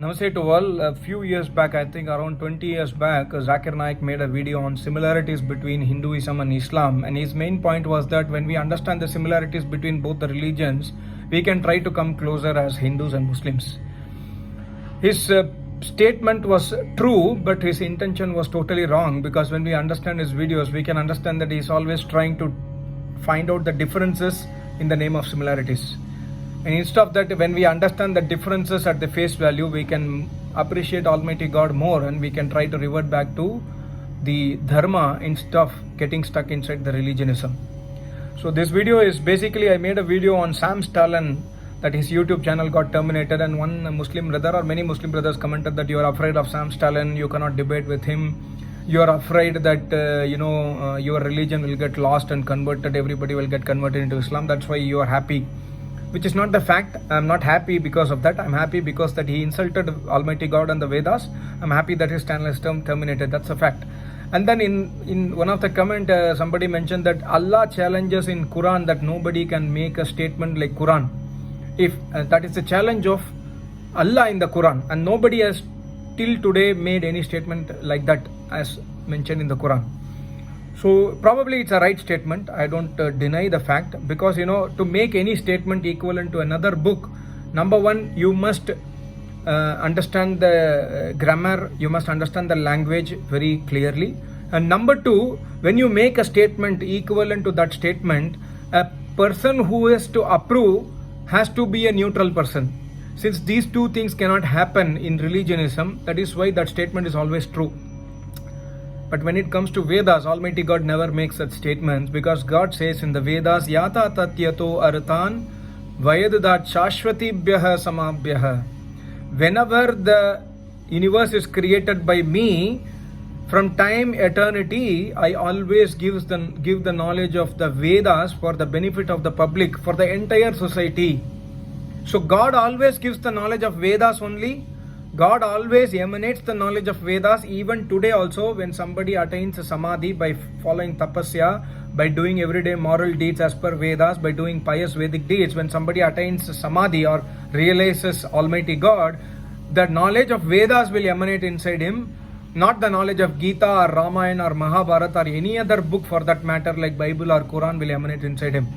Namaste to all. A few years back, I think around 20 years back, Zakir Naik made a video on similarities between Hinduism and Islam. And his main point was that when we understand the similarities between both the religions, we can try to come closer as Hindus and Muslims. His statement was true, but his intention was totally wrong, because when we understand his videos, we can understand that he's always trying to find out the differences in the name of similarities. And instead of that, when we understand the differences at the face value, we can appreciate Almighty God more, and we can try to revert back to the Dharma instead of getting stuck inside the religionism. So this video is basically, I made a video on Sam Stalin, that his YouTube channel got terminated, and one Muslim brother or many Muslim brothers commented that you are afraid of Sam Stalin, you cannot debate with him, you are afraid that your religion will get lost and converted, everybody will get converted into Islam, that's why you are happy. Which is not the fact. I'm not happy because of that. I'm happy because that he insulted Almighty God and the Vedas. I'm happy that his channel is terminated. That's a fact. And then in one of the comment, somebody mentioned that Allah challenges in Quran that nobody can make a statement like Quran. If that is the challenge of Allah in the Quran, and nobody has till today made any statement like that as mentioned in the Quran. So probably it's a right statement. I don't deny the fact, because to make any statement equivalent to another book, number one, you must understand the grammar, you must understand the language very clearly, and number two, when you make a statement equivalent to that statement, a person who is to approve has to be a neutral person. Since these two things cannot happen in religionism, that is why that statement is always true. But when it comes to Vedas, Almighty God never makes such statements, because God says in the Vedas, Yata tatyato arthan vayadudat shashvatibhyaha samabhyaha. Whenever the universe is created by me, from time eternity, I always give the knowledge of the Vedas for the benefit of the public, for the entire society. So God always gives the knowledge of Vedas only. God always emanates the knowledge of Vedas. Even today also, when somebody attains Samadhi by following tapasya, by doing everyday moral deeds as per Vedas, by doing pious Vedic deeds, when somebody attains Samadhi or realizes Almighty God, the knowledge of Vedas will emanate inside him, not the knowledge of Gita or Ramayana or Mahabharata or any other book for that matter, like Bible or Quran, will emanate inside him.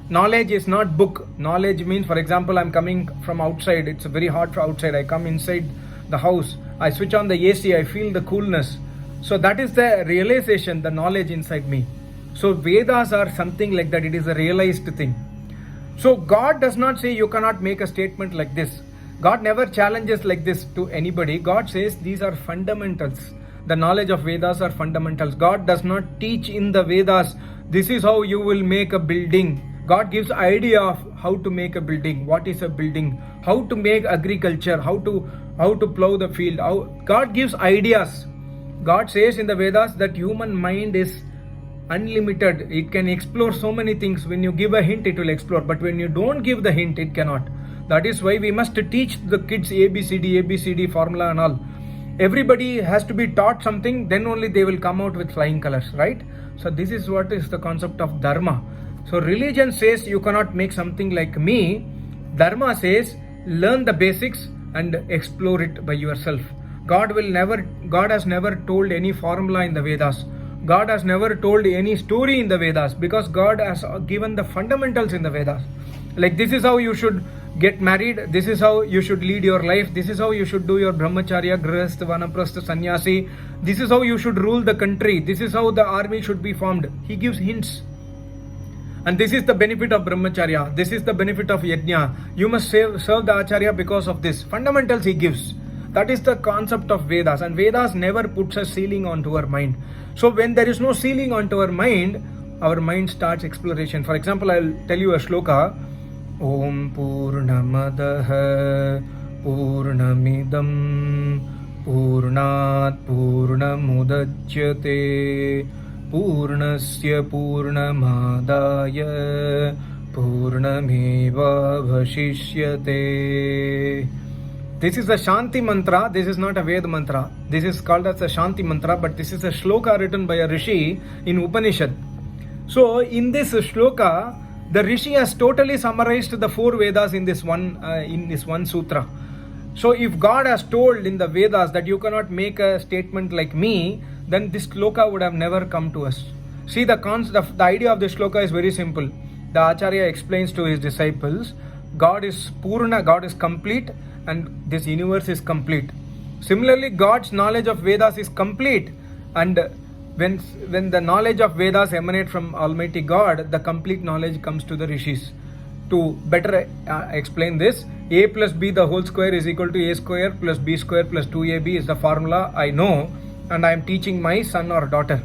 Knowledge is not book. Knowledge means, for example, I'm coming from outside. It's very hot for outside. I come inside the house. I switch on the AC. I feel the coolness. So that is the realization, the knowledge inside me. So Vedas are something like that. It is a realized thing. So God does not say you cannot make a statement like this. God never challenges like this to anybody. God says these are fundamentals. The knowledge of Vedas are fundamentals. God does not teach in the Vedas, this is how you will make a building. God gives idea of how to make a building, what is a building, how to make agriculture, how to plow the field. God gives ideas. God says in the Vedas that human mind is unlimited. It can explore so many things. When you give a hint, it will explore. But when you don't give the hint, it cannot. That is why we must teach the kids ABCD formula and all. Everybody has to be taught something, then only they will come out with flying colors, right? So this is what is the concept of Dharma. So religion says you cannot make something like me. Dharma says learn the basics and explore it by yourself. God has never told any formula in the Vedas. God has never told any story in the Vedas, because God has given the fundamentals in the Vedas. Like, this is how you should get married, this is how you should lead your life, this is how you should do your brahmacharya, grihastha, vanaprastha, sannyasi, this is how you should rule the country, this is how the army should be formed. He gives hints. And this is the benefit of brahmacharya. This is the benefit of yajna. You must serve the acharya because of this. Fundamentals he gives. That is the concept of Vedas. And Vedas never puts a ceiling onto our mind. So when there is no ceiling onto our mind starts exploration. For example, I'll tell you a shloka. Om Purnamadaha Purnamidam Purnat Purnamudachyate Purnasya Purnamadaya Purnameva Vashishyate. This is a Shanti mantra. This is not a Ved mantra. This is called as a Shanti mantra, but this is a shloka written by a rishi in Upanishad. So in this shloka, the rishi has totally summarized the four Vedas in this one sutra. So if God has told in the Vedas that you cannot make a statement like me, then this shloka would have never come to us. See, the idea of this shloka is very simple. The Acharya explains to his disciples, God is Purna, God is complete, and this universe is complete. Similarly, God's knowledge of Vedas is complete, and when the knowledge of Vedas emanate from Almighty God, the complete knowledge comes to the rishis. To better explain this, a plus b the whole square is equal to a square plus b square plus 2ab is the formula I know, and I am teaching my son or daughter.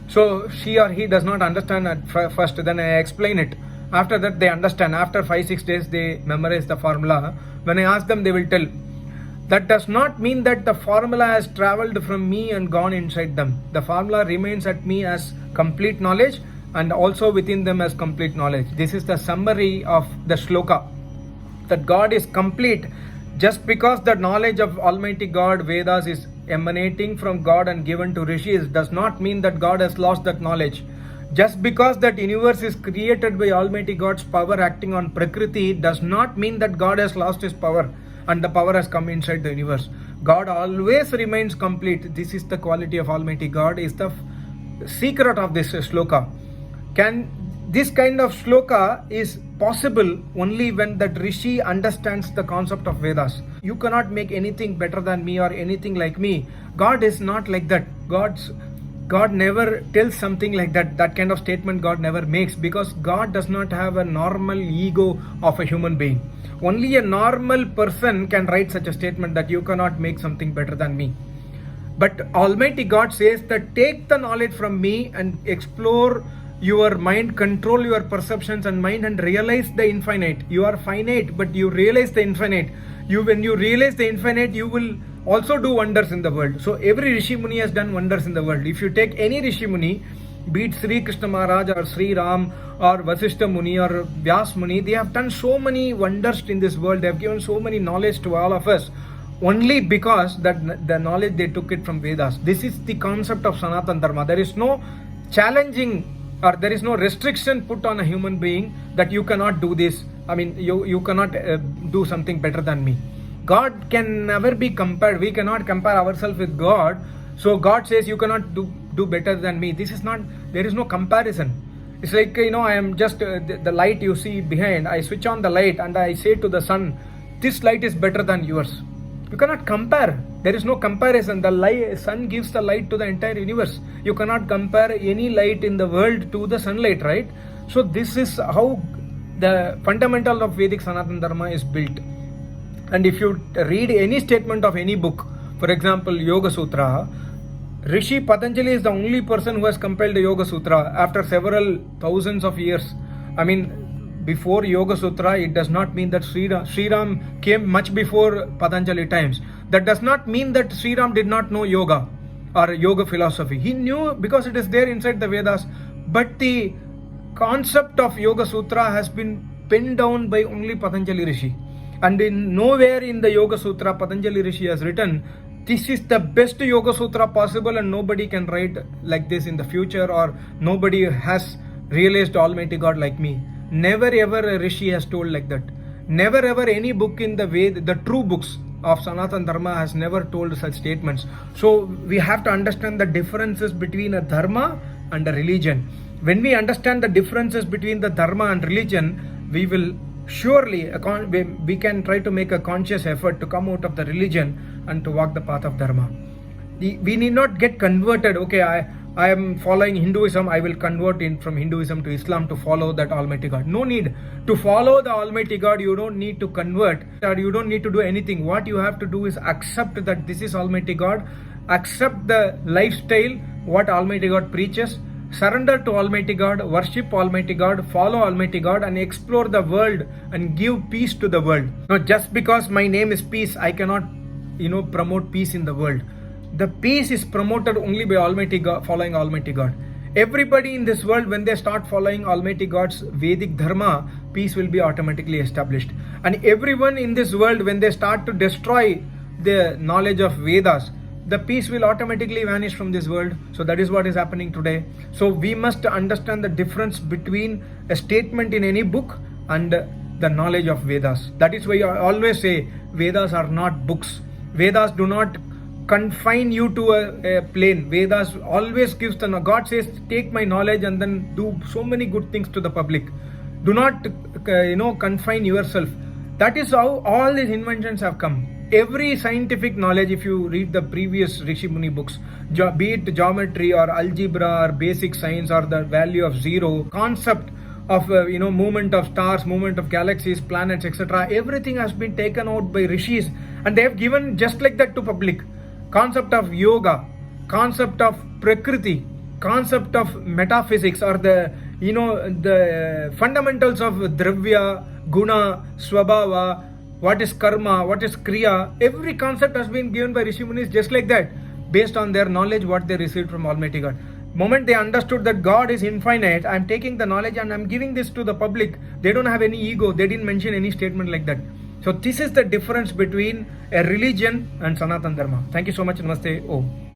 So she or he does not understand at first, then I explain it. After that they understand. After 5-6 days they memorize the formula. When I ask them, they will tell. That does not mean that the formula has traveled from me and gone inside them. The formula remains at me as complete knowledge, and also within them as complete knowledge. This is the summary of the shloka, that God is complete. Just because the knowledge of Almighty God, Vedas, is emanating from God and given to rishis, does not mean that God has lost that knowledge. Just because that universe is created by Almighty God's power acting on Prakriti, does not mean that God has lost his power and the power has come inside the universe. God always remains complete. This is the quality of Almighty God, is the secret of this shloka. This kind of shloka is possible only when that rishi understands the concept of Vedas. You cannot make anything better than me or anything like me. God is not like that. God never tells something like that. That kind of statement God never makes, because God does not have a normal ego of a human being. Only a normal person can write such a statement that you cannot make something better than me. But Almighty God says that take the knowledge from me and explore your mind, control your perceptions and mind, and realize the infinite. You are finite, but you realize the infinite. When you realize the infinite, you will also do wonders in the world. So every Rishi Muni has done wonders in the world. If you take any Rishi Muni, be it Sri Krishna Maharaj or Sri Ram or Vasishtha Muni or Vyas Muni, they have done so many wonders in this world. They have given so many knowledge to all of us, only because that the knowledge they took it from Vedas. This is the concept of Sanatani Dharma. There is no challenging or there is no restriction put on a human being that you cannot do this. I mean, you cannot do something better than me. God can never be compared. We cannot compare ourselves with God. So God says you cannot do better than me. This is not, there is no comparison. It's like, I am just the light you see behind. I switch on the light and I say to the sun, this light is better than yours. You cannot compare. There is no comparison. The sun gives the light to the entire universe. You cannot compare any light in the world to the sunlight, right? So this is how the fundamental of Vedic Sanatana Dharma is built. And if you read any statement of any book, for example, Yoga Sutra, Rishi Patanjali is the only person who has compiled the Yoga Sutra after several thousands of years. I mean, before Yoga Sutra, it does not mean that Sri Ram came much before Patanjali times. That does not mean that Sri Ram did not know yoga or yoga philosophy. He knew because it is there inside the Vedas. But the concept of Yoga Sutra has been penned down by only Patanjali Rishi. And in nowhere in the Yoga Sutra, Patanjali Rishi has written, this is the best Yoga Sutra possible and nobody can write like this in the future, or nobody has realized Almighty God like me. Never ever a Rishi has told like that. Never ever any book in the Ved, the true books of Sanatana Dharma, has never told such statements. So we have to understand the differences between a Dharma and a religion. When we understand the differences between the Dharma and religion, we will surely, we can try to make a conscious effort to come out of the religion and to walk the path of Dharma. We need not get converted. Okay, I am following Hinduism, I will convert from Hinduism to Islam to follow that Almighty God. No need. To follow the Almighty God, you don't need to convert, or you don't need to do anything. What you have to do is accept that this is Almighty God, accept the lifestyle, what Almighty God preaches, surrender to Almighty God, worship Almighty God, follow Almighty God, and explore the world and give peace to the world. Now, just because my name is peace, I cannot, promote peace in the world. The peace is promoted only by Almighty God, following Almighty God. Everybody in this world, when they start following Almighty God's Vedic Dharma, peace will be automatically established. And everyone in this world, when they start to destroy the knowledge of Vedas, the peace will automatically vanish from this world. So that is what is happening today. So we must understand the difference between a statement in any book and the knowledge of Vedas. That is why I always say Vedas are not books. Vedas do not confine you to a plane. Vedas always gives God says, take my knowledge and then do so many good things to the public. Do not confine yourself. That is how all these inventions have come. Every scientific knowledge, if you read the previous Rishi Muni books, be it geometry or algebra or basic science or the value of zero, concept of movement of stars, movement of galaxies, planets, etc., everything has been taken out by rishis, and they have given just like that to public. Concept of yoga, concept of prakriti, concept of metaphysics, or the fundamentals of dravya, guna, swabhava, what is karma, what is kriya. Every concept has been given by Rishi Munis just like that, based on their knowledge what they received from Almighty God. Moment they understood that God is infinite, I'm taking the knowledge and I'm giving this to the public. They don't have any ego. They didn't mention any statement like that. So this is the difference between a religion and Sanatana Dharma. Thank you so much. Namaste. Om.